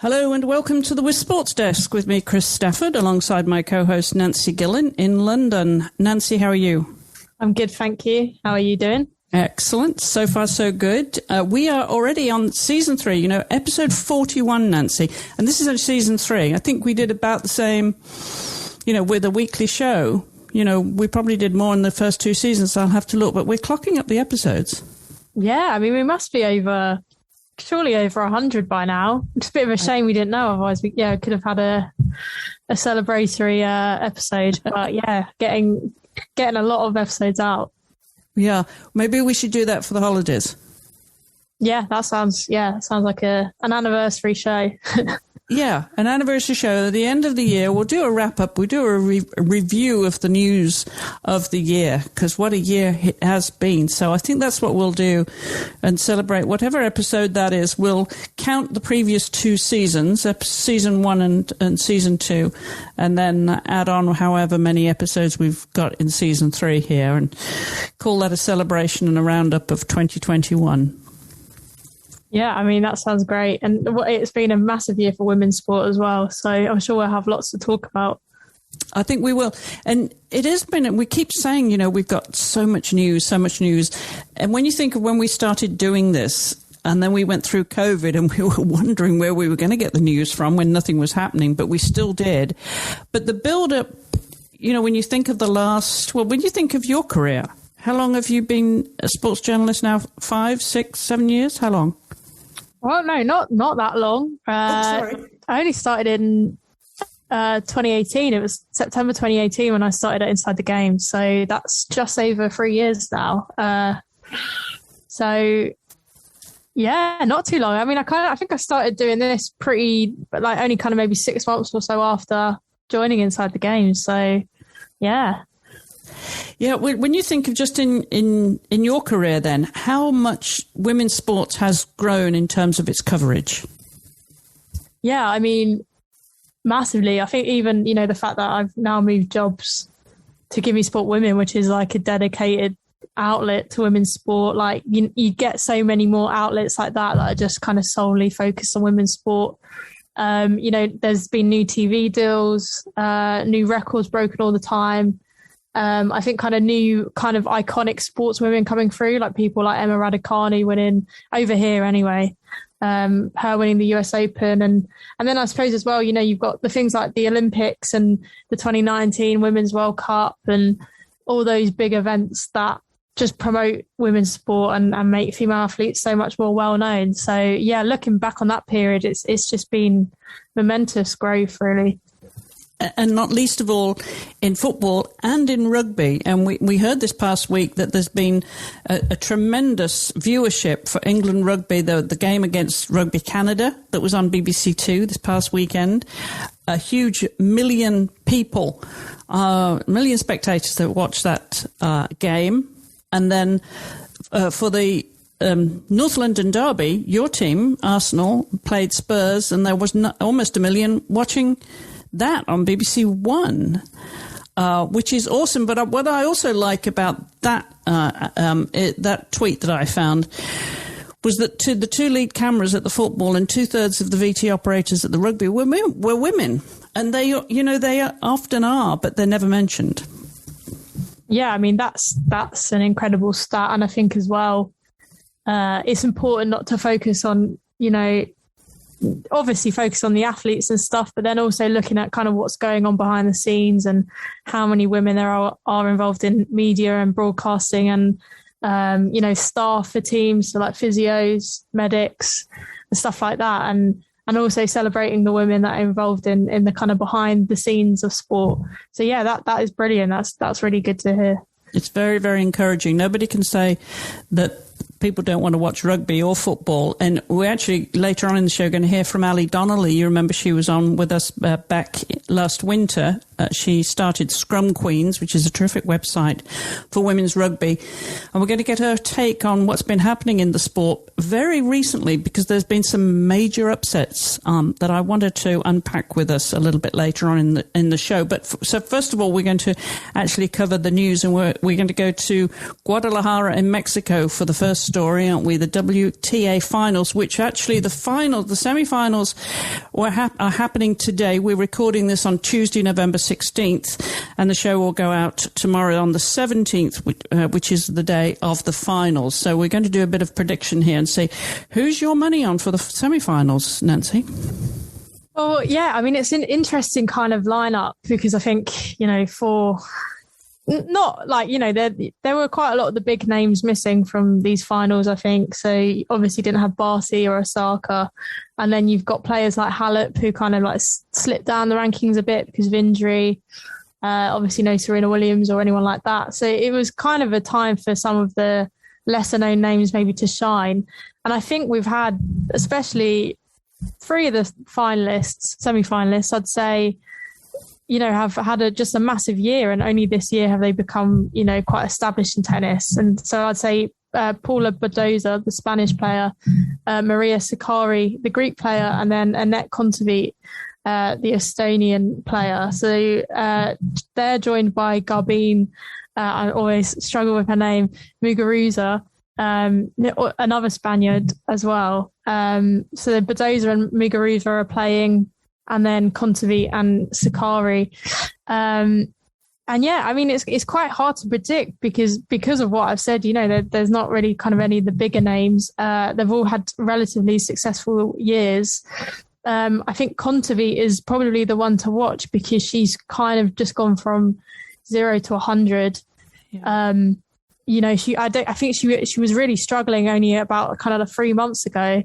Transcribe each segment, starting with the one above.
Hello and welcome to the WiSP Sports Desk with me, Chris Stafford, alongside my co-host Nancy Gillen in London. Nancy, how are you? I'm good, thank you. How are you doing? Excellent. So far, so good. We are already on season 3, episode 41, Nancy. And this is on season 3. I think we did about the same, with a weekly show. We probably did more in the first 2 seasons, so I'll have to look. But we're clocking up the episodes. Yeah, we must be surely over 100 by now. It's a bit of a shame we didn't know. Otherwise, we could have had a celebratory episode. But yeah, getting a lot of episodes out. Yeah, maybe we should do that for the holidays. Yeah, that sounds like an anniversary show. Yeah, an anniversary show. At the end of the year, we'll do a wrap-up. We'll do a review of the news of the year, because what a year it has been. So I think that's what we'll do and celebrate whatever episode that is. We'll count the previous 2 seasons, season 1 and season 2, and then add on however many episodes we've got in season 3 here and call that a celebration and a roundup of 2021. Yeah, that sounds great. And it's been a massive year for women's sport as well. So I'm sure we'll have lots to talk about. I think we will. And it has been, we keep saying, we've got so much news. And when you think of when we started doing this, and then we went through COVID and we were wondering where we were going to get the news from when nothing was happening, but we still did. But the build-up, when you think of when you think of your career, how long have you been a sports journalist now? 5, 6, 7 years? How long? Well, no, not that long. Sorry. I only started in 2018. It was September 2018 when I started at Inside the Game. So that's just over 3 years now. So yeah, not too long. I think I started doing this only kind of maybe 6 months or so after joining Inside the Game. So yeah. Yeah, when you think of just in your career then, how much women's sports has grown in terms of its coverage? Yeah, massively. I think even, the fact that I've now moved jobs to Give Me Sport Women, which is like a dedicated outlet to women's sport. Like you get so many more outlets like that are just kind of solely focused on women's sport. There's been new TV deals, new records broken all the time. I think new iconic sports women coming through, like people like Emma Raducanu winning over here anyway, her winning the US Open. And then I suppose as well, you've got the things like the Olympics and the 2019 Women's World Cup and all those big events that just promote women's sport and make female athletes so much more well known. So yeah, looking back on that period, it's just been momentous growth really. And not least of all in football and in rugby. And we heard this past week that there's been a tremendous viewership for England rugby, the game against Rugby Canada that was on BBC Two this past weekend. A huge million spectators that watched that game. And then for the North London derby, your team, Arsenal, played Spurs, and there was almost a million watching that on BBC One, which is awesome. But what I also like about that that tweet that I found was that the 2 lead cameras at the football and 2/3 of the VT operators at the rugby were women, and they often are, but they're never mentioned. Yeah, that's an incredible stat, and I think as well, it's important not to focus on obviously focus on the athletes and stuff, but then also looking at kind of what's going on behind the scenes and how many women there are involved in media and broadcasting and, staff for teams, so like physios, medics and stuff like that. And also celebrating the women that are involved in the kind of behind the scenes of sport. So yeah, that is brilliant. That's really good to hear. It's very, very encouraging. Nobody can say that people don't want to watch rugby or football. And we're actually later on in the show going to hear from Donnelly. You remember she was on with us back last winter. She started Scrumqueens, which is a terrific website for women's rugby. And we're going to get her take on what's been happening in the sport very recently, because there's been some major upsets that I wanted to unpack with us a little bit later on in the show. But so first of all, we're going to actually cover the news, and we're going to go to Guadalajara in Mexico for the first story, aren't we? The WTA Finals, which actually the semi-finals are happening today. We're recording this on Tuesday, November 16th, and the show will go out tomorrow on the 17th, which is the day of the finals. So we're going to do a bit of prediction here and see who's your money on for the semi-finals, Nancy? Well, yeah, I mean, it's an interesting kind of lineup because I think, for... Not like, there were quite a lot of the big names missing from these finals, I think. So you obviously didn't have Barty or Osaka. And then you've got players like Halep who kind of like slipped down the rankings a bit because of injury. Obviously no Serena Williams or anyone like that. So it was kind of a time for some of the lesser known names maybe to shine. And I think we've had, especially 3 of the finalists, semi-finalists, I'd say, have had just a massive year, and only this year have they become, quite established in tennis. And so I'd say Paula Badoza, the Spanish player, Maria Sakkari, the Greek player, and then Annette Kontaveit, the Estonian player. So they're joined by Garbine, I always struggle with her name, Muguruza, another Spaniard as well. So Badoza and Muguruza are playing, and then Kontaveit and Sakkari. And yeah, I mean, it's quite hard to predict because of what I've said, there's not really kind of any of the bigger names. They've all had relatively successful years. I think Kontaveit is probably the one to watch because she's kind of just gone from 0 to 100. Yeah. I think she was really struggling only about kind of 3 months ago.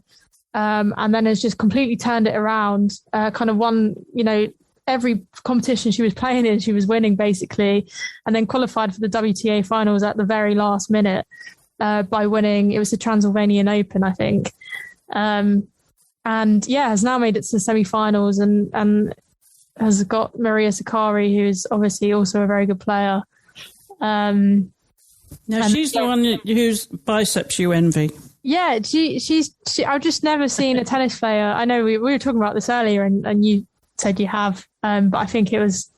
And then has just completely turned it around, kind of won, every competition she was playing in, she was winning basically, and then qualified for the WTA Finals at the very last minute by winning. It was the Transylvanian Open, I think. And yeah, has now made it to the semi-finals and has got Maria Sakkari, who is obviously also a very good player. Now, she's the one whose biceps you envy. Yeah, I've just never seen a tennis player. I know we were talking about this earlier and you said you have, but I think it was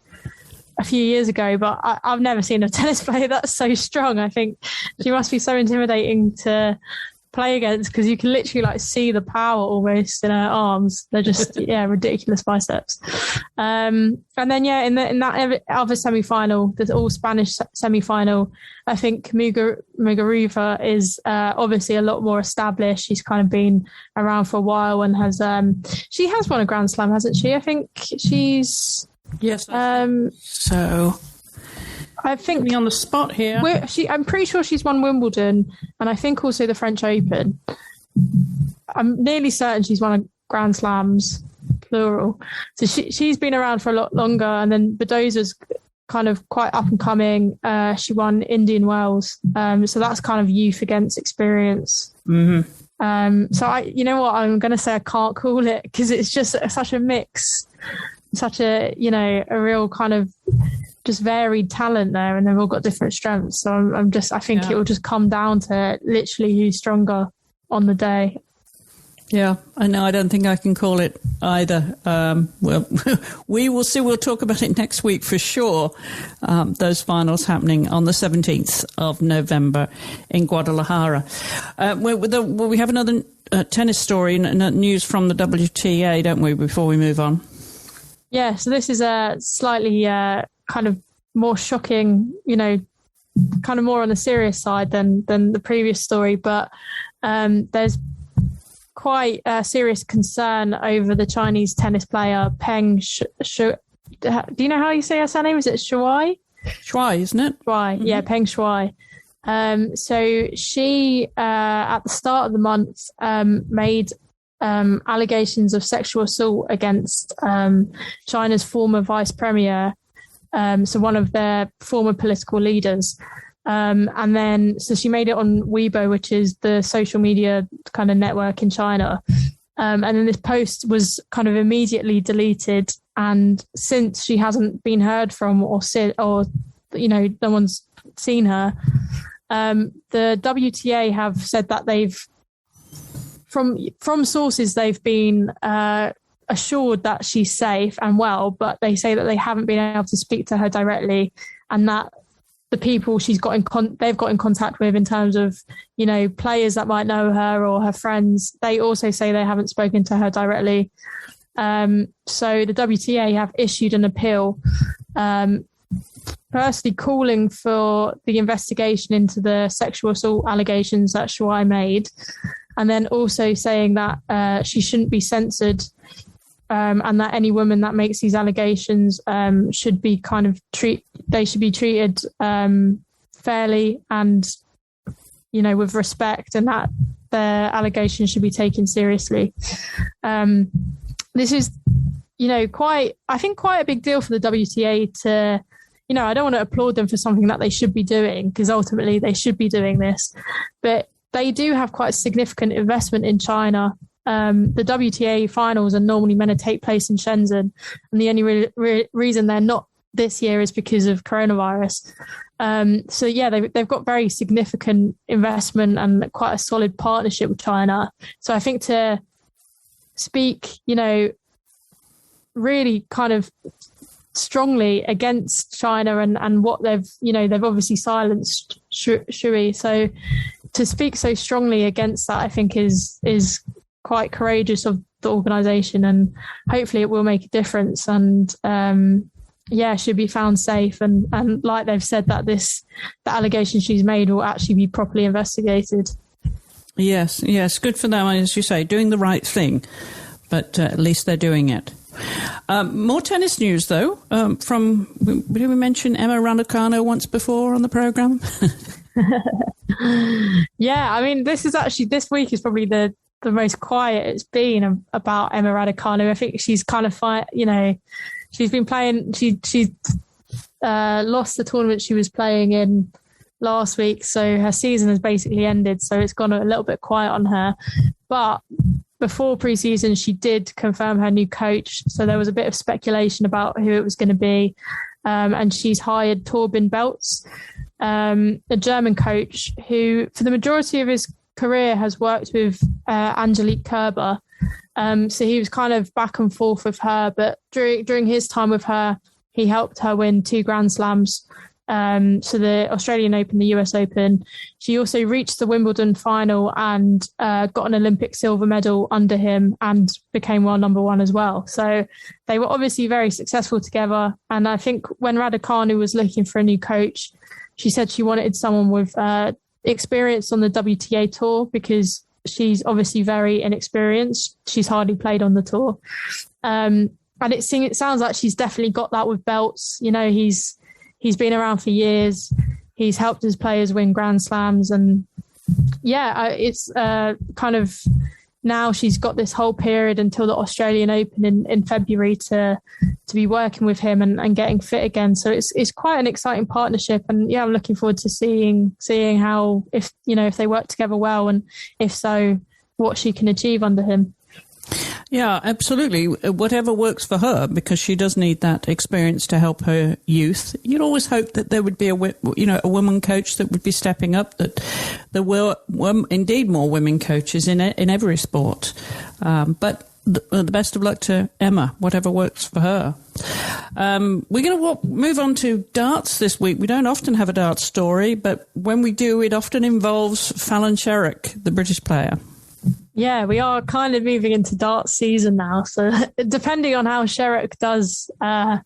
a few years ago, but I've never seen a tennis player that's so strong. I think she must be so intimidating to play against because you can literally see the power almost in her arms. They're just ridiculous biceps. And then in that other semi-final, the all Spanish semi-final, I think Muguruza is obviously a lot more established. She's kind of been around for a while and has she has won a Grand Slam, hasn't she? I think she's so. I think me on the spot here. I'm pretty sure she's won Wimbledon and I think also the French Open. I'm nearly certain she's won a Grand Slams, plural. So she's been around for a lot longer. And then Badoza's kind of quite up and coming. She won Indian Wells. So that's kind of youth against experience. Mm-hmm. So you know what? I'm going to say I can't call it because it's just such a mix, such a real kind of just varied talent there, and they've all got different strengths. So I think it will just come down to literally who's stronger on the day. Yeah, I know. I don't think I can call it either. Well, we will see. We'll talk about it next week for sure. Those finals happening on the 17th of November in Guadalajara. We have another tennis story and news from the WTA, don't we, before we move on? Yeah, so this is a slightly kind of more shocking, kind of more on the serious side than the previous story. But there's quite a serious concern over the Chinese tennis player Peng Shuai. Do you know how you say her surname? Is it Shuai? Shuai, isn't it? Shuai, mm-hmm. Yeah, Peng Shuai. So she, at the start of the month, made allegations of sexual assault against China's former vice premier, so one of their former political leaders. And then, so she made it on Weibo, which is the social media kind of network in China. And then this post was kind of immediately deleted. And since she hasn't been heard from or no one's seen her, the WTA have said that they've, from sources, they've been assured that she's safe and well, but they say that they haven't been able to speak to her directly, and that the people she's got they've got in contact with in terms of, players that might know her or her friends, they also say they haven't spoken to her directly. So the WTA have issued an appeal, firstly calling for the investigation into the sexual assault allegations that Sherrock made, and then also saying that she shouldn't be censored, and that any woman that makes these allegations should be treated fairly and, you know, with respect, and that their allegations should be taken seriously. This is, you know, quite a big deal for the WTA to, you know, I don't want to applaud them for something that they should be doing, because ultimately they should be doing this, but they do have quite a significant investment in China. The WTA Finals are normally meant to take place in Shenzhen, and the only reason they're not this year is because of coronavirus. So yeah, they've got very significant investment and quite a solid partnership with China. So I think to speak, you know, really kind of strongly against China and what they've obviously silenced Shui. So to speak so strongly against that, I think is quite courageous of the organisation, and hopefully it will make a difference, and should be found safe, and like they've said that the allegation she's made will actually be properly investigated. Yes, good for them, as you say, doing the right thing, but at least they're doing it. More tennis news, though. Did we mention Emma Raducanu once before on the programme? Yeah, I mean, this week is probably the most quiet it's been about Emma Raducanu. I think she's kind of she's been playing. She lost the tournament she was playing in last week, so her season has basically ended. So it's gone a little bit quiet on her. But before pre-season, she did confirm her new coach. So there was a bit of speculation about who it was going to be, and she's hired Torben Beltz, a German coach who, for the majority of his career, has worked with Angelique Kerber. So he was kind of back and forth with her, but during his time with her, he helped her win 2 Grand Slams. So the Australian Open, the US Open. She also reached the Wimbledon final and got an Olympic silver medal under him and became world number 1 as well. So they were obviously very successful together. And I think when Raducanu was looking for a new coach, she said she wanted someone with experience on the WTA tour, because she's obviously very inexperienced. She's hardly played on the tour. And it sounds like she's definitely got that with Beltz. You know, he's been around for years. He's helped his players win Grand Slams. And it's kind of now she's got this whole period until the Australian Open in February to be working with him and getting fit again. So it's quite an exciting partnership. And I'm looking forward to seeing how, if they work together well, and if so, what she can achieve under him. Yeah, absolutely. Whatever works for her, because she does need that experience to help her youth. You'd always hope that there would be a woman coach that would be stepping up, that there were indeed more women coaches in every sport. But the best of luck to Emma, whatever works for her. We're going to move on to darts this week. We don't often have a darts story, but when we do, it often involves Fallon Sherrock, the British player. Yeah, we are kind of moving into darts season now. So depending on how Sherrock does, at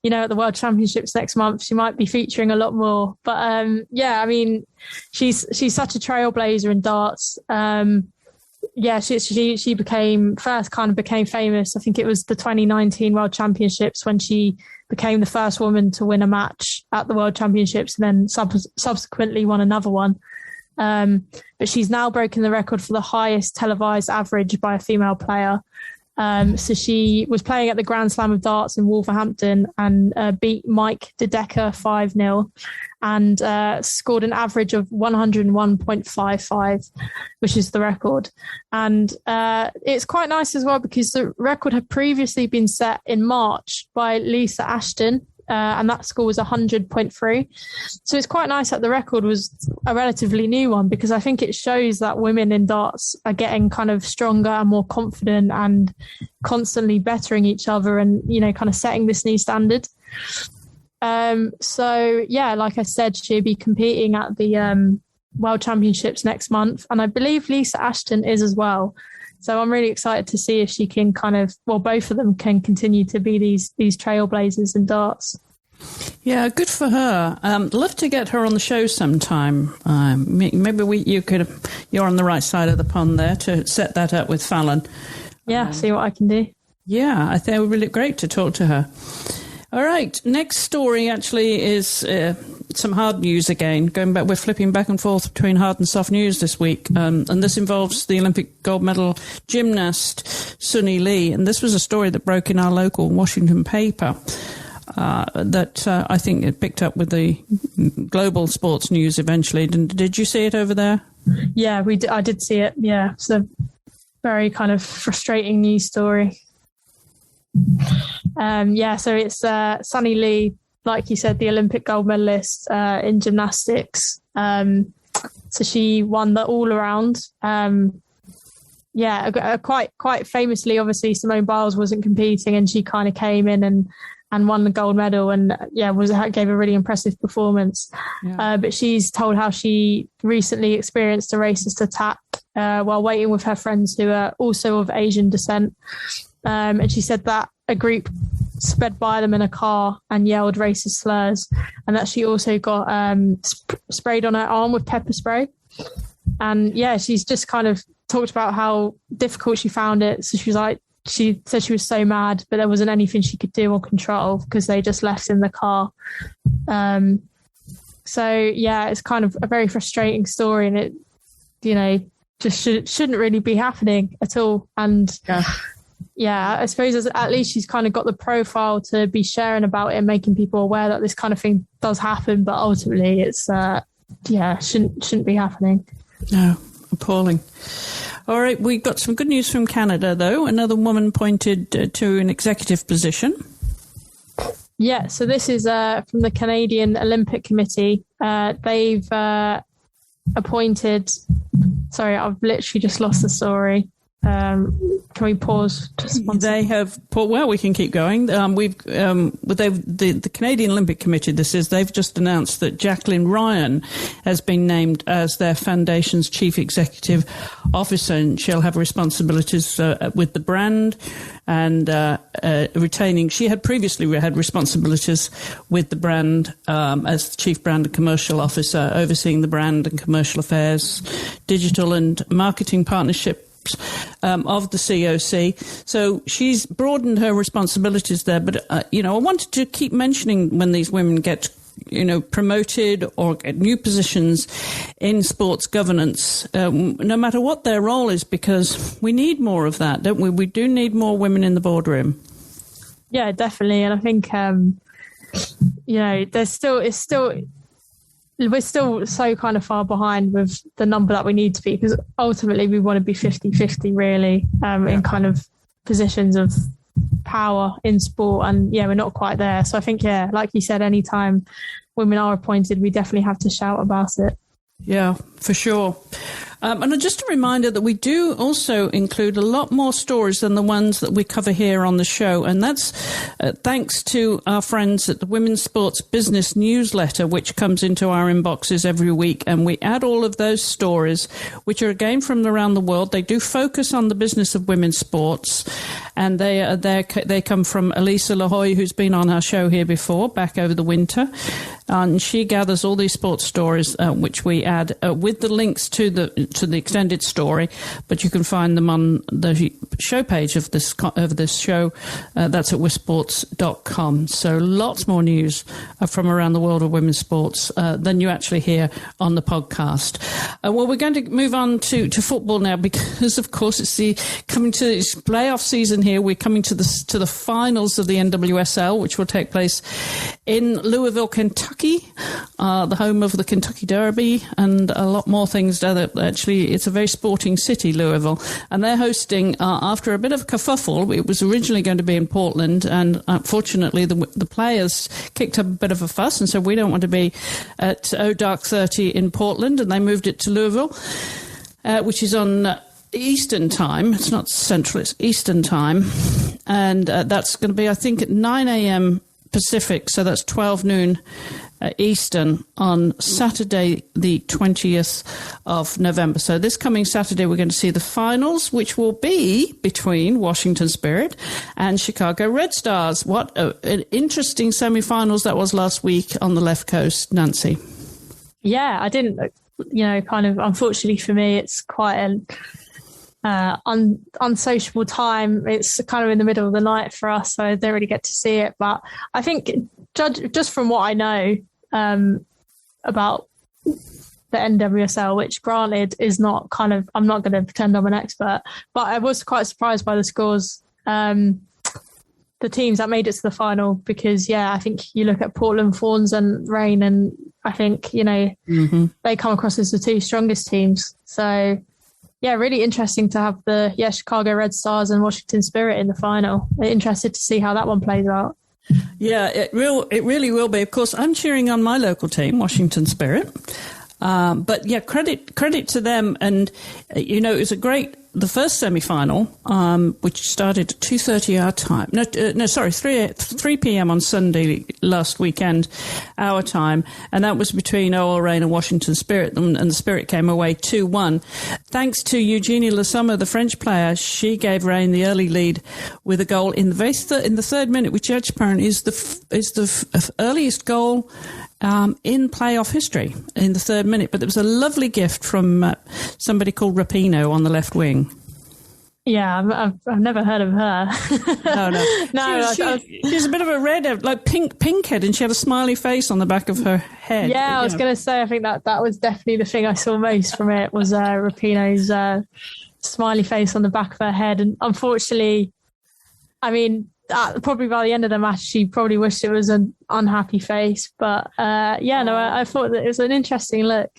the World Championships next month, she might be featuring a lot more. But I mean, she's such a trailblazer in darts. She became famous. I think it was the 2019 World Championships when she became the first woman to win a match at the World Championships, and then subsequently won another one. But she's now broken the record for the highest televised average by a female player. So she was playing at the Grand Slam of Darts in Wolverhampton and beat Mike De Decker 5-0 and scored an average of 101.55, which is the record. And it's quite nice as well, because the record had previously been set in March by Lisa Ashton, and that score was 100.3. So it's quite nice that the record was a relatively new one, because I think it shows that women in darts are getting kind of stronger and more confident and constantly bettering each other and, kind of setting this new standard. Like I said, she'll be competing at the World Championships next month. And I believe Lisa Ashton is as well. So I'm really excited to see if she can both of them can continue to be these trailblazers in darts. Yeah, good for her. Love to get her on the show sometime. Maybe you're on the right side of the pond there to set that up with Fallon. Yeah, see what I can do. Yeah, I think it would be great to talk to her. All right, next story actually is some hard news again. Going back, we're flipping back and forth between hard and soft news this week, and this involves the Olympic gold medal gymnast Sunny Lee. And this was a story that broke in our local Washington paper that I think it picked up with the global sports news eventually. Did you see it over there? Yeah, I did see it. Yeah, it's a very kind of frustrating news story. So it's Sunny Lee, like you said, the Olympic gold medalist in gymnastics. So she won the all around. Quite famously, obviously Simone Biles wasn't competing, and she kind of came in and won the gold medal, and gave a really impressive performance. Yeah. But she's told how she recently experienced a racist attack while waiting with her friends who are also of Asian descent. And she said that a group sped by them in a car and yelled racist slurs, and that she also got sprayed on her arm with pepper spray. And she's just kind of talked about how difficult she found it. So she said she was so mad, but there wasn't anything she could do or control because they just left in the car. It's kind of a very frustrating story, and it, just shouldn't really be happening at all. And I suppose at least she's kind of got the profile to be sharing about it and making people aware that this kind of thing does happen. But ultimately, it's shouldn't be happening. No, appalling. All right, we got some good news from Canada, though. Another woman appointed to an executive position. Yeah, so this is from the Canadian Olympic Committee. They've appointed... Sorry, I've literally just lost the story. Can we pause just one second? They have. Well, we can keep going. The Canadian Olympic Committee. They've just announced that Jacqueline Ryan has been named as their foundation's chief executive officer, and she'll have responsibilities with the brand and retaining. She had previously had responsibilities with the brand as chief brand and commercial officer, overseeing the brand and commercial affairs, digital and marketing partnership of the COC. So she's broadened her responsibilities there. But, I wanted to keep mentioning when these women get, promoted or get new positions in sports governance, no matter what their role is, because we need more of that, don't we? We do need more women in the boardroom. Yeah, definitely. And I think, we're still so kind of far behind with the number that we need to be, because ultimately we want to be 50-50 really in kind of positions of power in sport, and we're not quite there. So I think like you said, anytime women are appointed, we definitely have to shout about it. Yeah, for sure. And just a reminder that we do also include a lot more stories than the ones that we cover here on the show. And that's thanks to our friends at the Women's Sports Business Newsletter, which comes into our inboxes every week. And we add all of those stories, which are again from around the world. They do focus on the business of women's sports. And they come from Elisa Lahoy, who's been on our show here before, back over the winter. And she gathers all these sports stories, which we add with the links to the extended story. But you can find them on the show page of this show. That's at wisports.com. So lots more news from around the world of women's sports than you actually hear on the podcast. We're going to move on to football now, because of course it's coming to this playoff season here. We're coming to the finals of the NWSL, which will take place in Louisville, Kentucky, the home of the Kentucky Derby, and a lot more things. Actually, it's a very sporting city, Louisville, and they're hosting, after a bit of kerfuffle, it was originally going to be in Portland, and unfortunately the players kicked up a bit of a fuss and said, we don't want to be at Dark 30 in Portland, and they moved it to Louisville, which is on Eastern time. It's not Central, it's Eastern time, and that's going to be, I think, at 9 a.m. Pacific, so that's 12 noon Eastern on Saturday, the 20th of November. So this coming Saturday, we're going to see the finals, which will be between Washington Spirit and Chicago Red Stars. What an interesting semi-finals that was last week on the left coast, Nancy. Yeah, I didn't, kind of, unfortunately for me, it's quite an unsociable time. It's kind of in the middle of the night for us, so I don't really get to see it. But I think, just from what I know about the NWSL, which granted is not kind of, I'm not going to pretend I'm an expert, but I was quite surprised by the scores. The teams that made it to the final, because I think you look at Portland Fawns and Reign, and I think they come across as the two strongest teams. So really interesting to have the Chicago Red Stars and Washington Spirit in the final. Interested to see how that one plays out. Yeah, it really will be. Of course, I'm cheering on my local team, Washington Spirit. But credit to them. And, it was the first semi-final, which started at 2:30 our time. 3 p.m. on Sunday last weekend, our time. And that was between OL Reign and Washington Spirit. And the Spirit came away 2-1. Thanks to Eugenie Lasomma, the French player, she gave Reign the early lead with a goal in the third minute, which apparently is the earliest goal in playoff history in the third minute. But there was a lovely gift from somebody called Rapinoe on the left wing. Yeah, I've never heard of her. No. She's a bit of a redhead, like pink head, and she had a smiley face on the back of her head. Yeah, I was going to say, I think that was definitely the thing I saw most from it, was Rapinoe's smiley face on the back of her head. And unfortunately, I mean, probably by the end of the match, she probably wished it was an unhappy face. But I thought that it was an interesting look.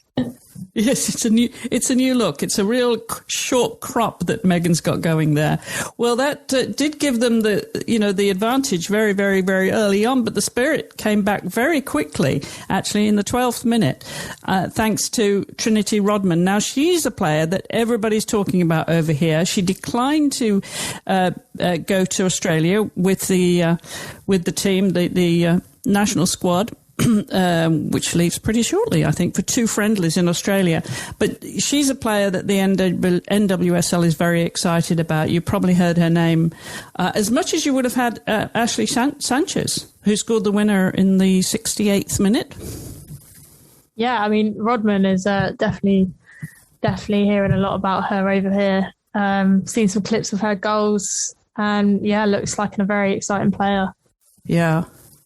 Yes, it's a new look. It's a real short crop that Megan's got going there. Well, that did give them the advantage very, very, very early on, but the Spirit came back very quickly, actually, in the 12th minute, thanks to Trinity Rodman. Now, she's a player that everybody's talking about over here. She declined to go to Australia with the team, the national squad. Which leaves pretty shortly, I think, for 2 friendlies in Australia. But she's a player that the NWSL is very excited about. You probably heard her name as much as you would have had Ashley Sanchez, who scored the winner in the 68th minute. Yeah, I mean, Rodman is definitely hearing a lot about her over here. Seen some clips of her goals, and looks like a very exciting player.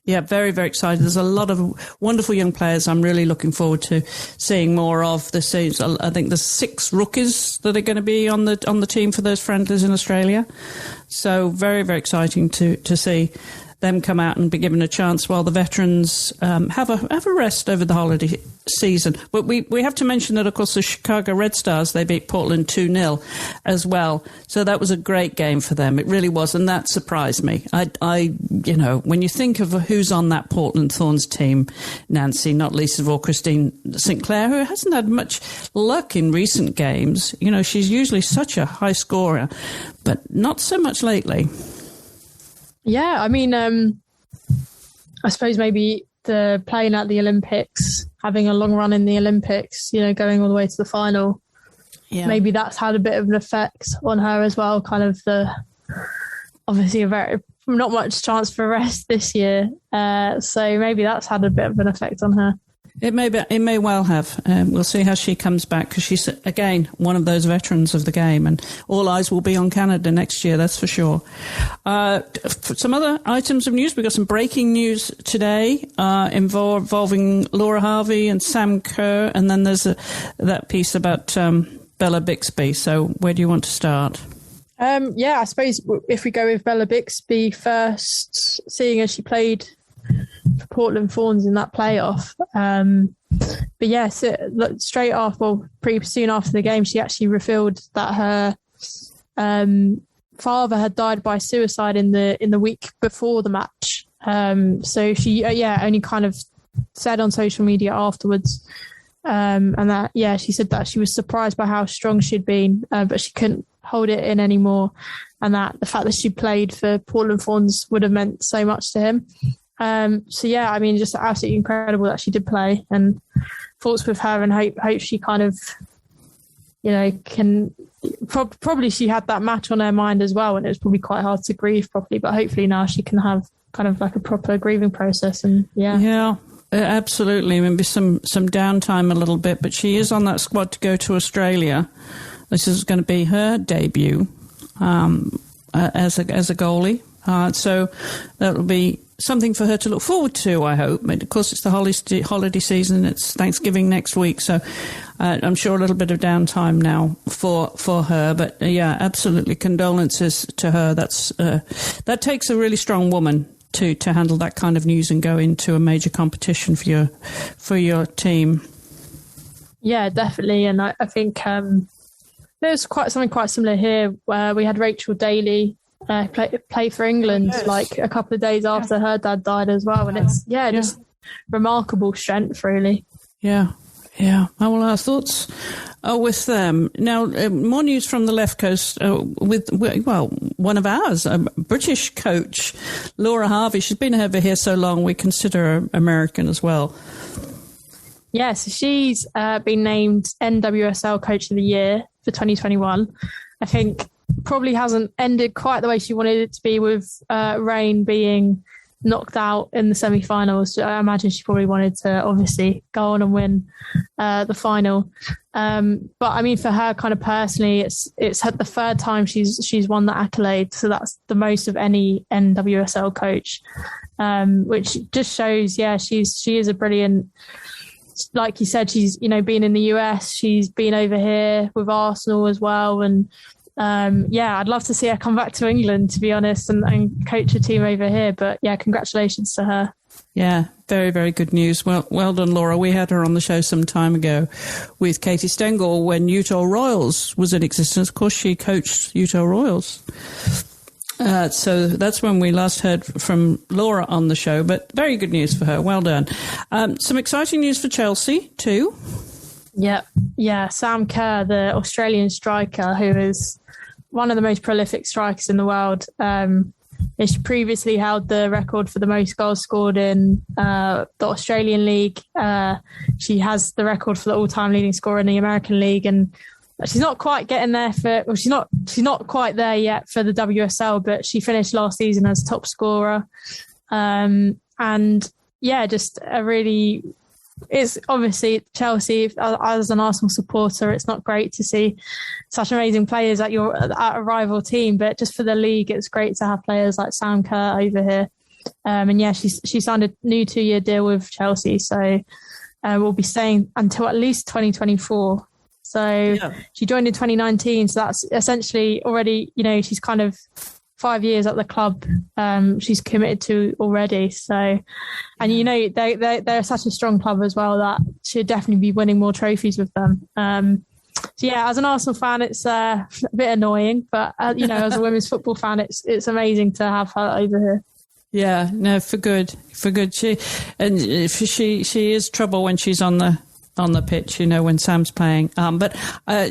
Yeah, very, very excited. There's a lot of wonderful young players I'm really looking forward to seeing more of this season. I think there's 6 rookies that are going to be on the team for those friendlies in Australia. So very, very exciting to see them come out and be given a chance while the veterans have a rest over the holiday season. But we have to mention that, of course, the Chicago Red Stars, they beat Portland 2-0 as well. So that was a great game for them. It really was, and that surprised me. I when you think of who's on that Portland Thorns team, Nancy, not least of all Christine Sinclair, who hasn't had much luck in recent games. She's usually such a high scorer, but not so much lately. Yeah, I mean, I suppose maybe the playing at the Olympics, having a long run in the Olympics, going all the way to the final, maybe that's had a bit of an effect on her as well. Kind of obviously not much chance for rest this year, so maybe that's had a bit of an effect on her. It may well have. We'll see how she comes back, because she's, again, one of those veterans of the game, and all eyes will be on Canada next year, that's for sure. Some other items of news. We've got some breaking news today involving Laura Harvey and Sam Kerr, and then there's that piece about Bella Bixby. So where do you want to start? I suppose if we go with Bella Bixby first, seeing as she played for Portland Fawns in that playoff. But yes, straight off, pretty soon after the game, she actually revealed that her father had died by suicide in the week before the match. So she only kind of said on social media afterwards, and that she said that she was surprised by how strong she'd been, but she couldn't hold it in anymore, and that the fact that she played for Portland Fawns would have meant so much to him. So yeah, I mean, just absolutely incredible that she did play, and thoughts with her, and hope she kind of, can. Probably she had that match on her mind as well, and it was probably quite hard to grieve properly. But hopefully now she can have kind of like a proper grieving process, and yeah. Absolutely, maybe some downtime a little bit, but she is on that squad to go to Australia. This is going to be her debut as a goalie, so that will be something for her to look forward to, I hope. But of course, it's the holiday season. It's Thanksgiving next week, so I'm sure a little bit of downtime now for her. But yeah, absolutely, condolences to her. That takes a really strong woman to handle that kind of news and go into a major competition for your team. Yeah, definitely. And I think there's something quite similar here, where we had Rachel Daly play for England like a couple of days after her dad died as well. And it's just remarkable strength, really. Yeah. Yeah. Oh, well, our thoughts are with them. Now, more news from the left coast with one of ours, a British coach, Laura Harvey. She's been over here so long, we consider her American as well. Yeah, so she's been named NWSL Coach of the Year for 2021. I think probably hasn't ended quite the way she wanted it to be, with Rain being knocked out in the semi-finals. I imagine she probably wanted to obviously go on and win the final. But I mean, for her kind of personally, it's the third time she's won the accolade. So that's the most of any NWSL coach, which just shows, she is a brilliant, like you said, she's, been in the US, she's been over here with Arsenal as well. And I'd love to see her come back to England, to be honest, and coach a team over here. But yeah, congratulations to her. Yeah, very, very good news. Well done, Laura. We had her on the show some time ago with Katie Stengel when Utah Royals was in existence. Of course, she coached Utah Royals. So that's when we last heard from Laura on the show, but very good news for her. Well done. Some exciting news for Chelsea too. Yeah. Sam Kerr, the Australian striker, who is one of the most prolific strikers in the world. She previously held the record for the most goals scored in the Australian League. She has the record for the all-time leading scorer in the American League, and she's not quite getting there she's not quite there yet for the WSL, but she finished last season as top scorer. Just a really. It's obviously Chelsea, as an Arsenal supporter, it's not great to see such amazing players at a rival team, but just for the league, it's great to have players like Sam Kerr over here. She signed a new 2-year deal with Chelsea, so we'll be staying until at least 2024. So She joined in 2019, so that's essentially already, she's kind of 5 years at the club. She's committed to already. So, and they're such a strong club as well that she'd definitely be winning more trophies with them. As an Arsenal fan, it's a bit annoying, but as a women's football fan, it's amazing to have her over here. Yeah, no, for good. She is trouble when she's on the pitch, when Sam's playing. But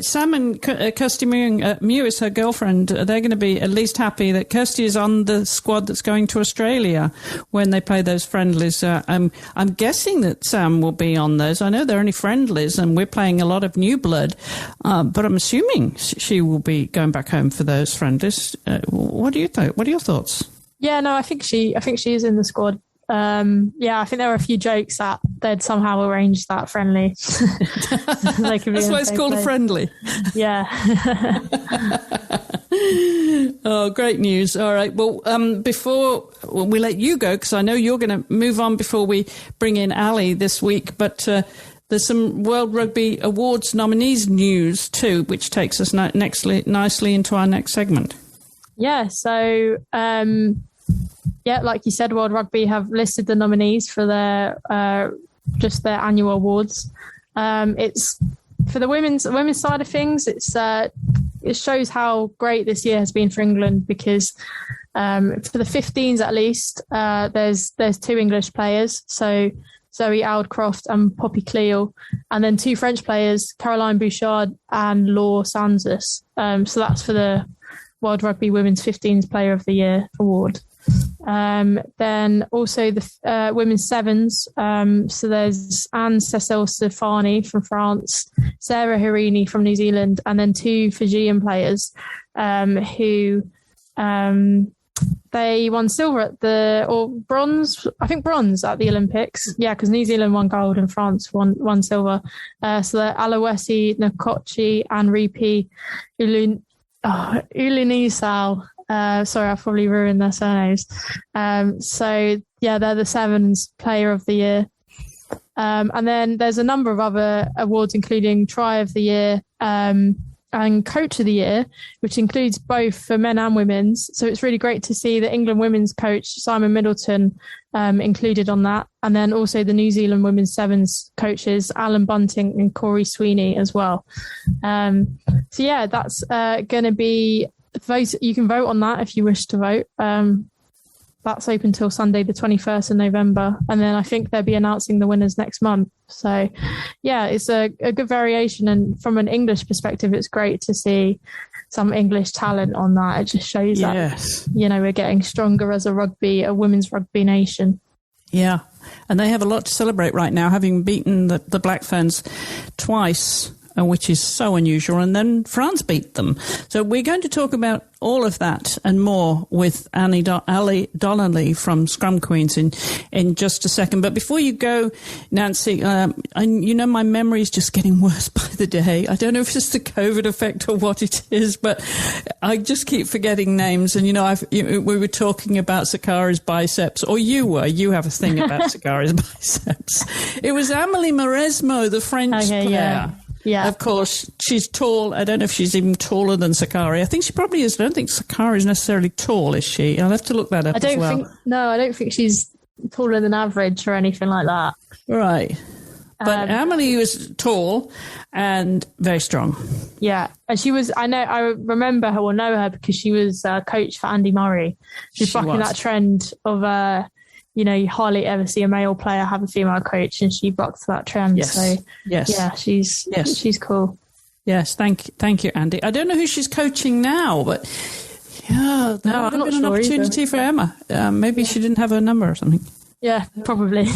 Sam and Kirsty Mew is her girlfriend. They're going to be at least happy that Kirsty is on the squad that's going to Australia when they play those friendlies. I'm guessing that Sam will be on those. I know they're only friendlies and we're playing a lot of new blood, but I'm assuming she will be going back home for those friendlies. What do you think? What are your thoughts? Yeah, no, I think she is in the squad. I think there were a few jokes that they'd somehow arranged that friendly. That's why it's called a friendly. Yeah. Oh, great news. All right. Well, before we let you go, because I know you're going to move on before we bring in Ali this week, but there's some World Rugby Awards nominees news too, which takes us nicely into our next segment. Yeah. So, like you said, World Rugby have listed the nominees for their annual awards. It's for the women's side of things. It shows how great this year has been for England, because for the 15s at least, there's 2 English players, so Zoe Aldcroft and Poppy Cleal, and then 2 French players, Caroline Bouchard and Laure Sanzas. So that's for the World Rugby Women's 15s Player of the Year award. Then also the women's sevens. So there's Anne-Cécile Stefani from France, Sarah Harini from New Zealand, and then two Fijian players who they won silver at bronze at the Olympics. Yeah, because New Zealand won gold and France won silver. So they're Alawesi Nkochi and Ripi Ulunisau. Sorry, I've probably ruined their surnames. So yeah, they're the sevens player of the year. And then there's a number of other awards, including Try of the Year and Coach of the Year, which includes both for men and women's. So it's really great to see the England women's coach, Simon Middleton, included on that. And then also the New Zealand women's sevens coaches, Alan Bunting and Corey Sweeney as well. So yeah, that's going to be vote. You can vote on that if you wish to vote. That's open till Sunday, the 21st of November. And then I think they'll be announcing the winners next month. So, yeah, it's a good variation. And from an English perspective, it's great to see some English talent on that. It just shows that, we're getting stronger as a women's rugby nation. Yeah. And they have a lot to celebrate right now, having beaten the Black Ferns twice, which is so unusual, and then France beat them. So we're going to talk about all of that and more with Ali Donnelly from Scrumqueens in just a second. But before you go, Nancy, my memory is just getting worse by the day. I don't know if it's the COVID effect or what it is, but I just keep forgetting names. And, we were talking about Sakara's biceps, or you have a thing about Sakara's biceps. It was Amélie Mauresmo, the French player. Yeah, of course, she's tall. I don't know if she's even taller than Sakari. I think she probably is. I don't think Sakari is necessarily tall, is she? I'll have to look that up as well. I don't think she's taller than average or anything like that. Right. But Amélie was tall and very strong. Yeah. And she was, I remember her or know her because she was coach for Andy Murray. She's bucking that trend of... you hardly ever see a male player have a female coach, and she bucked that trend. Yes. So, yeah, she's cool. Yes, thank you, Andy. I don't know who she's coaching now, but yeah, that would have been an opportunity for Emma. Maybe she didn't have her number or something. Yeah, probably.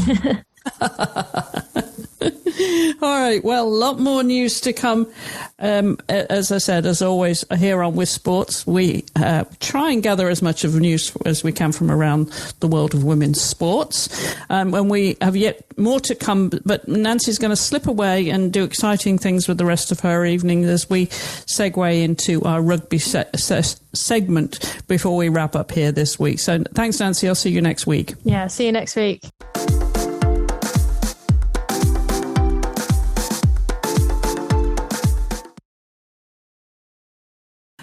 All right. Well, a lot more news to come. As I said, as always, here on WiSP Sports, we try and gather as much of news as we can from around the world of women's sports. And we have yet more to come, but Nancy's going to slip away and do exciting things with the rest of her evening as we segue into our rugby segment before we wrap up here this week. So thanks, Nancy. I'll see you next week. Yeah, see you next week.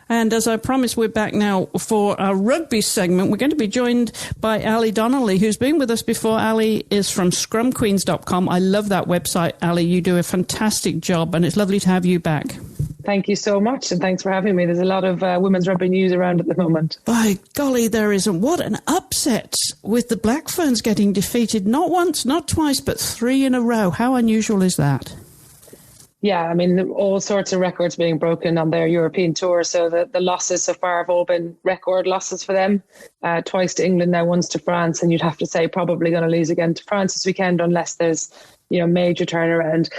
And as I promised, we're back now for our rugby segment. We're going to be joined by Ali Donnelly, who's been with us before. Ali is from scrumqueens.com. I love that website, Ali. You do a fantastic job, and it's lovely to have you back. Thank you so much, and thanks for having me. There's a lot of women's rugby news around at the moment. By golly, there isn't. What an upset with the Black Ferns getting defeated not once, not twice, but 3 in a row. How unusual is that? Yeah, I mean, all sorts of records being broken on their European tour. So the losses so far have all been record losses for them. Twice to England, now once to France. And you'd have to say probably going to lose again to France this weekend unless there's, major turnaround.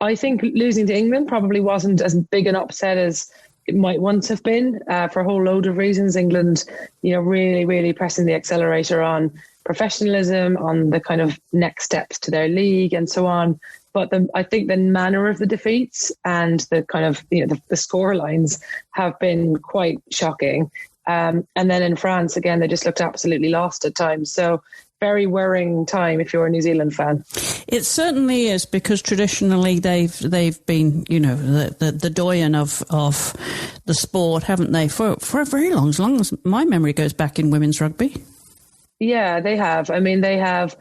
I think losing to England probably wasn't as big an upset as it might once have been for a whole load of reasons. England, really, really pressing the accelerator on professionalism, on the kind of next steps to their league and so on. But I think the manner of the defeats and the kind of, the score lines have been quite shocking. And then in France, again, they just looked absolutely lost at times. So very worrying time if you're a New Zealand fan. It certainly is, because traditionally they've been, the doyen of the sport, haven't they, for a very long, as long as my memory goes back in women's rugby. Yeah, they have. I mean, they have,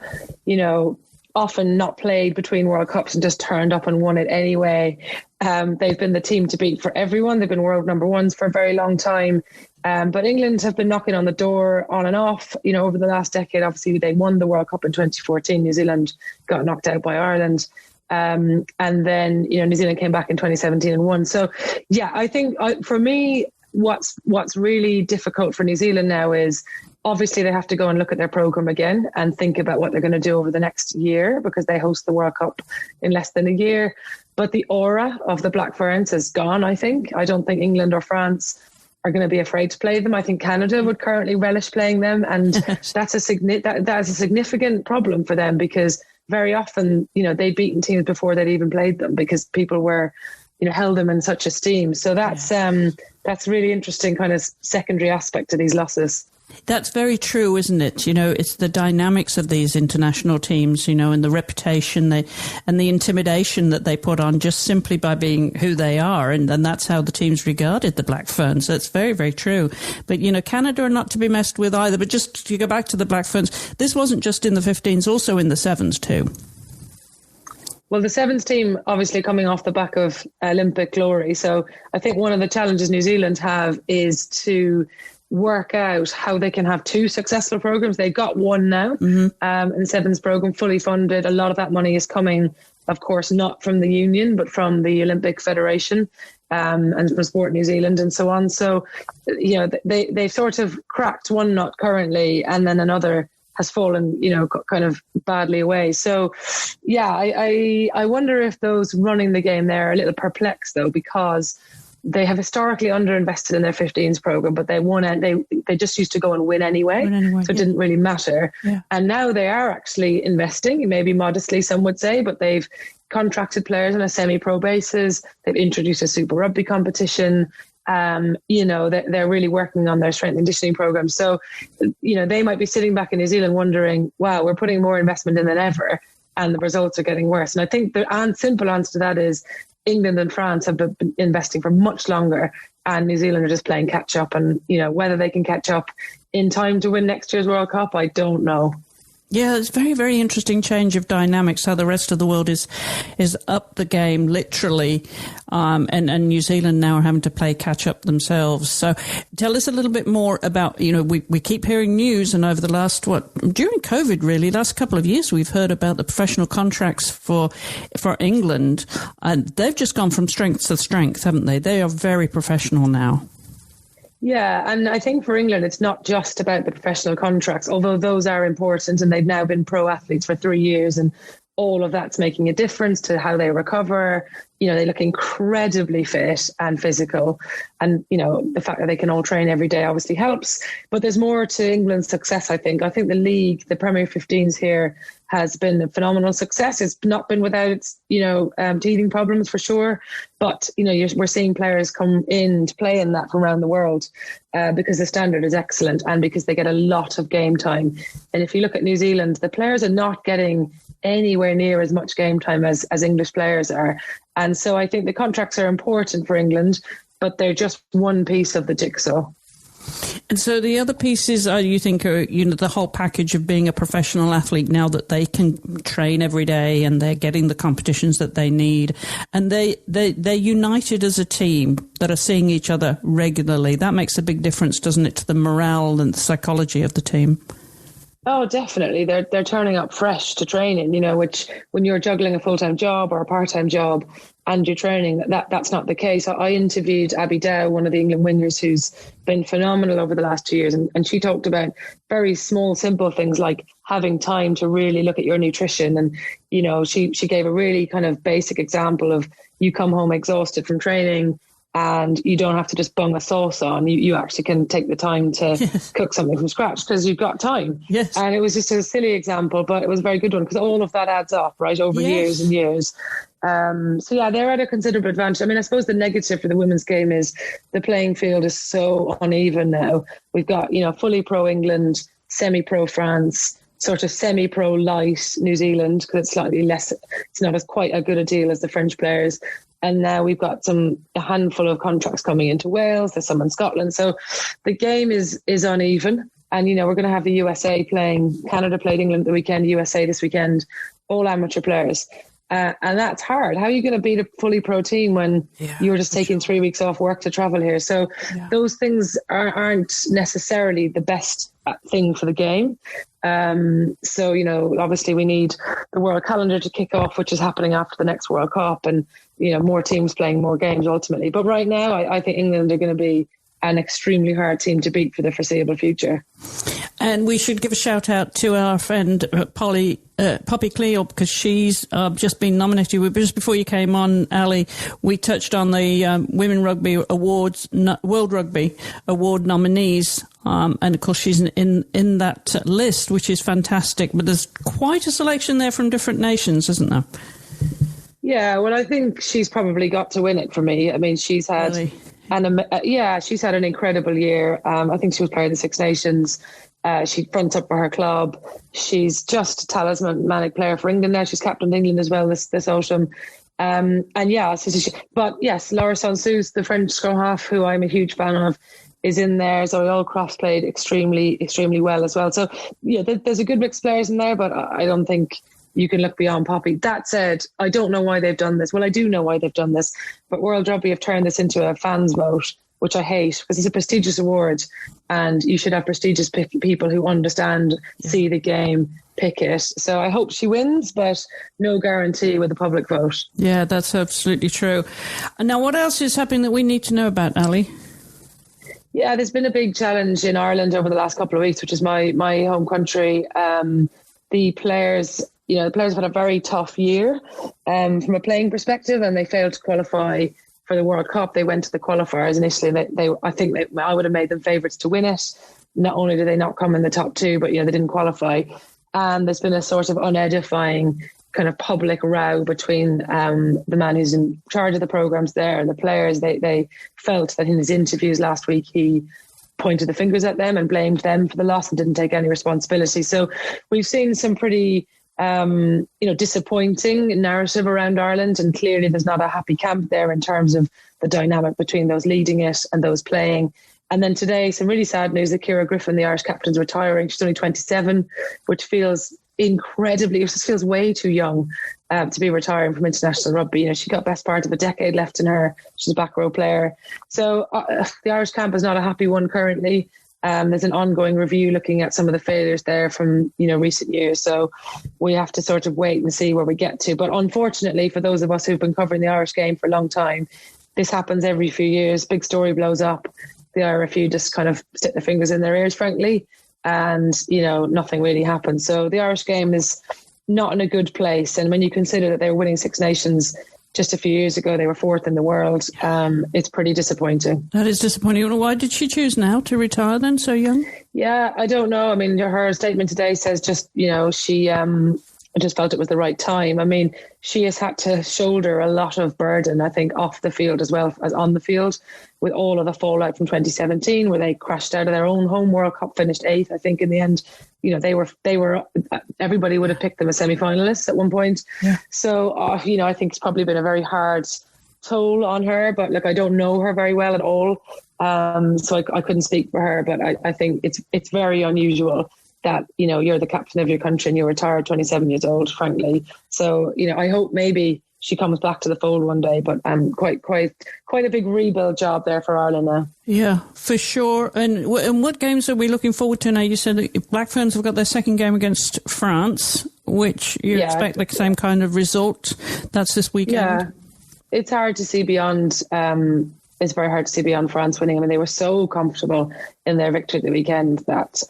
often not played between World Cups and just turned up and won it anyway. They've been the team to beat for everyone. They've been world number ones for a very long time. But England have been knocking on the door on and off, over the last decade. Obviously, they won the World Cup in 2014. New Zealand got knocked out by Ireland. And then, New Zealand came back in 2017 and won. So, yeah, I think for me, what's really difficult for New Zealand now is Obviously, they have to go and look at their program again and think about what they're going to do over the next year, because they host the World Cup in less than a year. But the aura of the Black Ferns is gone, I think. I don't think England or France are going to be afraid to play them. I think Canada would currently relish playing them. And that's a significant problem for them, because very often, they'd beaten teams before they'd even played them, because people were, held them in such esteem. So that's really interesting kind of secondary aspect to these losses. That's very true, isn't it? It's the dynamics of these international teams, and the reputation and the intimidation that they put on just simply by being who they are. And that's how the teams regarded the Black Ferns. So it's very, very true. But, Canada are not to be messed with either. But just to go back to the Black Ferns, this wasn't just in the 15s, also in the 7s too. Well, the sevens team obviously coming off the back of Olympic glory. So I think one of the challenges New Zealand have is to work out how they can have two successful programs. They've got one now, in the sevens program, fully funded. A lot of that money is coming, of course, not from the union, but from the Olympic Federation and from Sport New Zealand and so on. So, they've sort of cracked one nut currently, and then another has fallen, kind of badly away. So, yeah, I wonder if those running the game there are a little perplexed, though, because they have historically underinvested in their 15s program, but they just used to go and win anyway. So it didn't really matter. Yeah. And now they are actually investing, maybe modestly, some would say, but they've contracted players on a semi-pro basis. They've introduced a Super Rugby competition. They're really working on their strength and conditioning program. So, they might be sitting back in New Zealand wondering, wow, we're putting more investment in than ever, and the results are getting worse. And I think the simple answer to that is England and France have been investing for much longer, and New Zealand are just playing catch up. And, whether they can catch up in time to win next year's World Cup, I don't know. Yeah, it's very, very interesting change of dynamics, how the rest of the world is up the game, literally, and New Zealand now are having to play catch up themselves. So tell us a little bit more about, we keep hearing news, and over the last, during COVID really, last couple of years, we've heard about the professional contracts for England, and they've just gone from strength to strength, haven't they? They are very professional now. Yeah, and I think for England, it's not just about the professional contracts, although those are important, and they've now been pro athletes for 3 years, and all of that's making a difference to how they recover. They look incredibly fit and physical, and, the fact that they can all train every day obviously helps. But there's more to England's success, I think. I think the league, the Premier 15s here, has been a phenomenal success. It's not been without its, teething problems for sure. But, we're seeing players come in to play in that from around the world because the standard is excellent and because they get a lot of game time. And if you look at New Zealand, the players are not getting anywhere near as much game time as English players are. And so I think the contracts are important for England, but they're just one piece of the jigsaw. And so the other pieces you think are, the whole package of being a professional athlete now that they can train every day and they're getting the competitions that they need, and they're united as a team that are seeing each other regularly. That makes a big difference, doesn't it, to the morale and the psychology of the team? Oh, definitely. They're turning up fresh to training, which when you're juggling a full-time job or a part-time job and you're training, that's not the case. I interviewed Abby Dow, one of the England wingers, who's been phenomenal over the last 2 years. And she talked about very small, simple things like having time to really look at your nutrition. And, she gave a really kind of basic example of you come home exhausted from training, and you don't have to just bung a sauce on. You actually can take the time to cook something from scratch because you've got time. Yes. And it was just a silly example, but it was a very good one because all of that adds up, right, over years and years. So, yeah, they're at a considerable advantage. I mean, I suppose the negative for the women's game is the playing field is so uneven now. We've got, fully pro England, semi-pro France, sort of semi-pro light New Zealand because it's slightly less, it's not as quite a good a deal as the French players. And now we've got a handful of contracts coming into Wales. There's some in Scotland. So the game is uneven. And, we're going to have the USA playing. Canada played England the weekend, USA this weekend, all amateur players. And that's hard. How are you going to beat a fully pro team when you're just taking 3 weeks off work to travel here? So those things aren't necessarily the best thing for the game. So, obviously we need the world calendar to kick off, which is happening after the next World Cup, and, more teams playing more games ultimately. But right now, I think England are going to be an extremely hard team to beat for the foreseeable future. And we should give a shout out to our friend Poppy Cleo, because she's just been nominated. Just before you came on, Ali, we touched on the Women Rugby Awards, World Rugby Award nominees. And of course, she's in that list, which is fantastic. But there's quite a selection there from different nations, isn't there? Yeah, well, I think she's probably got to win it for me. I mean, she's had she's had an incredible year. I think she was player of the Six Nations. She fronts up for her club. She's just a talismanic player for England now. She's captained England as well this autumn. But yes, Laura Sansus, the French scrum half, who I'm a huge fan of, is in there. Zoe Allcroft played extremely, extremely well as well. So, yeah, there's a good mix of players in there, but I don't think you can look beyond Poppy. That said, I don't know why they've done this. Well, I do know why they've done this, but World Rugby have turned this into a fans vote, which I hate, because it's a prestigious award and you should have prestigious people who understand, see the game, pick it. So I hope she wins, but no guarantee with the public vote. Yeah, that's absolutely true. And now, what else is happening that we need to know about, Ali? Yeah, there's been a big challenge in Ireland over the last couple of weeks, which is my home country. The players have had a very tough year from a playing perspective, and they failed to qualify for the World Cup. They went to the qualifiers initially. I would have made them favourites to win it. Not only did they not come in the top two, but they didn't qualify. And there's been a sort of unedifying kind of public row between the man who's in charge of the programmes there and the players. They felt that in his interviews last week he pointed the fingers at them and blamed them for the loss and didn't take any responsibility. So we've seen some pretty disappointing narrative around Ireland, and clearly there's not a happy camp there in terms of the dynamic between those leading it and those playing. And then today, some really sad news that Ciara Griffin, the Irish captain's retiring. She's only 27, which feels way too young to be retiring from international rugby. She got best part of a decade left in her. She's a back row player. So the Irish camp is not a happy one currently. There's an ongoing review looking at some of the failures there from recent years. So we have to sort of wait and see where we get to. But unfortunately, for those of us who've been covering the Irish game for a long time, this happens every few years. Big story blows up. The IRFU just kind of stick their fingers in their ears, frankly, and nothing really happens. So the Irish game is not in a good place. And when you consider that they were winning Six Nations just a few years ago, they were fourth in the world. It's pretty disappointing. That is disappointing. Why did she choose now to retire then, so young? Yeah, I don't know. I mean, her statement today says just, she just felt it was the right time. I mean, she has had to shoulder a lot of burden, I think, off the field as well as on the field, with all of the fallout from 2017, where they crashed out of their own home World Cup, finished 8th, I think, in the end. They were. Everybody would have picked them as semi-finalists at one point. Yeah. So, I think it's probably been a very hard toll on her. But look, I don't know her very well at all, so I couldn't speak for her. But I think it's very unusual that you're the captain of your country and you're retired 27 years old, frankly. So I hope maybe she comes back to the fold one day, but quite a big rebuild job there for Ireland now. Yeah, for sure. And what games are we looking forward to now? You said that Black Ferns have got their second game against France, which you expect the same kind of result. That's this weekend. Yeah, it's hard to see beyond. It's very hard to see beyond France winning. I mean, they were so comfortable in their victory at the weekend that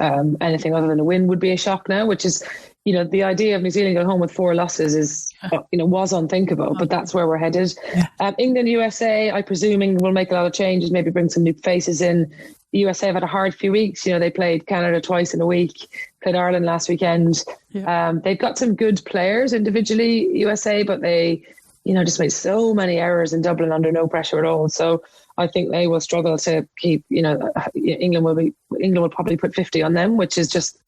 anything other than a win would be a shock now, which is, the idea of New Zealand going home with 4 losses is, was unthinkable, but that's where we're headed. Yeah. England, USA, I presume England will make a lot of changes, maybe bring some new faces in. The USA have had a hard few weeks. They played Canada twice in a week, played Ireland last weekend. Yeah. They've got some good players individually, USA, but they, just made so many errors in Dublin under no pressure at all. So I think they will struggle to keep, England will probably put 50 on them, which is just,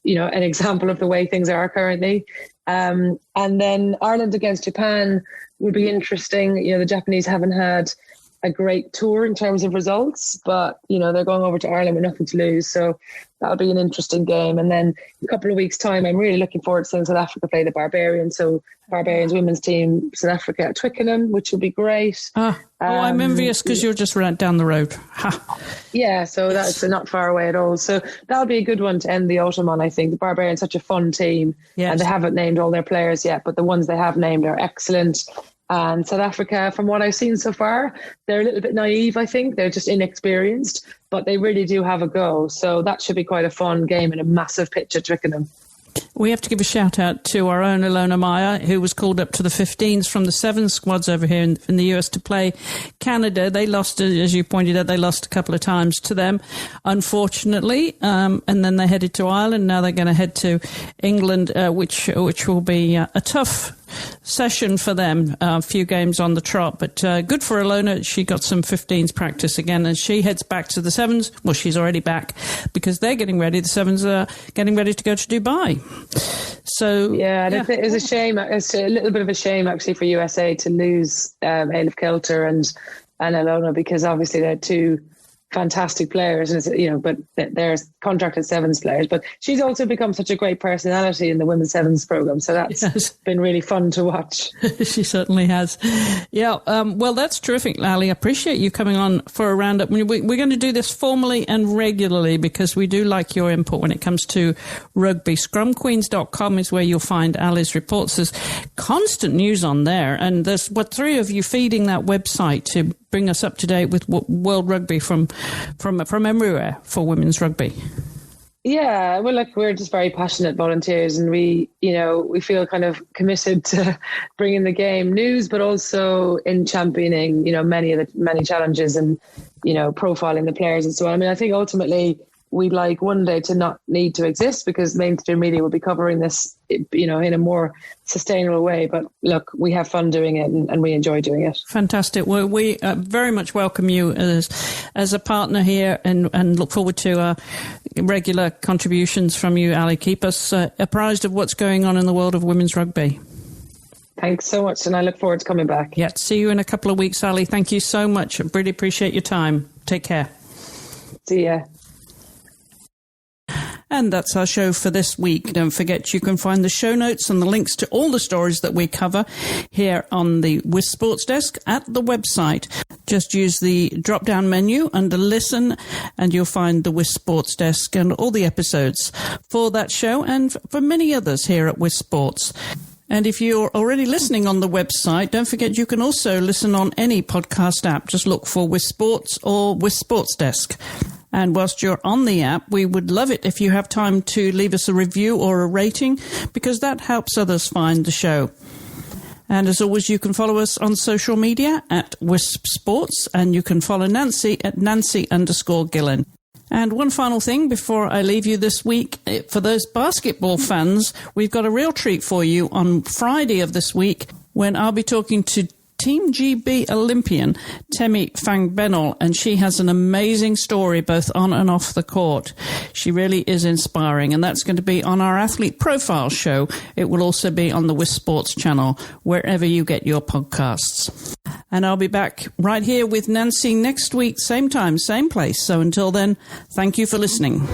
an example of the way things are currently. And then Ireland against Japan would be interesting. The Japanese haven't had a great tour in terms of results, but they're going over to Ireland with nothing to lose, so that'll be an interesting game. And then in a couple of weeks' time, I'm really looking forward to seeing South Africa play the Barbarians. So Barbarians women's team, South Africa at Twickenham, which will be great. I'm envious because you're just right down the road. Yeah, so that's not far away at all. So that'll be a good one to end the autumn on, I think. The Barbarians, such a fun team, and they haven't named all their players yet, but the ones they have named are excellent. And South Africa, from what I've seen so far, they're a little bit naive, I think. They're just inexperienced, but they really do have a go. So that should be quite a fun game in a massive pitch at Twickenham. We have to give a shout out to our own Ilona Meyer, who was called up to the 15s from the 7 squads over here in the US to play Canada. They lost, as you pointed out, they lost a couple of times to them, unfortunately. And then they headed to Ireland. Now they're going to head to England, which will be a tough session for them. A few games on the trot, but good for Ilona. She got some 15s practice again, and she heads back to the 7s. Well, she's already back because they're getting ready. The 7s are getting ready to go to Dubai. So it was a shame. It's a little bit of a shame actually for USA to lose Ailif Kelter and Ilona, because obviously they're two fantastic players, and but they're contracted 7s players. But she's also become such a great personality in the women's 7s program, so that's been really fun to watch. She certainly has. Yeah, well, that's terrific, Ali. I appreciate you coming on for a roundup. We're going to do this formally and regularly because we do like your input when it comes to rugby. Scrumqueens.com is where you'll find Ali's reports. There's constant news on there, and there's 3 of you feeding that website to bring us up to date with world rugby from everywhere for women's rugby. Yeah, well, look, we're just very passionate volunteers, and we feel kind of committed to bringing the game news, but also in championing, many challenges and, profiling the players and so on. I mean, I think ultimately we'd like one day to not need to exist because mainstream media will be covering this, in a more sustainable way. But look, we have fun doing it and we enjoy doing it. Fantastic. Well, we very much welcome you as a partner here and look forward to regular contributions from you, Ali. Keep us apprised of what's going on in the world of women's rugby. Thanks so much, and I look forward to coming back. Yeah, see you in a couple of weeks, Ali. Thank you so much. I really appreciate your time. Take care. See ya. And that's our show for this week. Don't forget you can find the show notes and the links to all the stories that we cover here on the WiSP Sports Desk at the website. Just use the drop-down menu under Listen and you'll find the WiSP Sports Desk and all the episodes for that show and for many others here at WiSP Sports. And if you're already listening on the website, don't forget you can also listen on any podcast app. Just look for WiSP Sports or WiSP Sports Desk. And whilst you're on the app, we would love it if you have time to leave us a review or a rating, because that helps others find the show. And as always, you can follow us on social media at WiSP Sports, and you can follow Nancy at Nancy_Gillen. And one final thing before I leave you this week, for those basketball fans, we've got a real treat for you on Friday of this week when I'll be talking to Team GB Olympian Temi Fangbenol, and she has an amazing story both on and off the court. She really is inspiring, and that's going to be on our Athlete Profile show. It will also be on the WiSP Sports channel, wherever you get your podcasts. And I'll be back right here with Nancy next week, same time, same place. So until then, thank you for listening.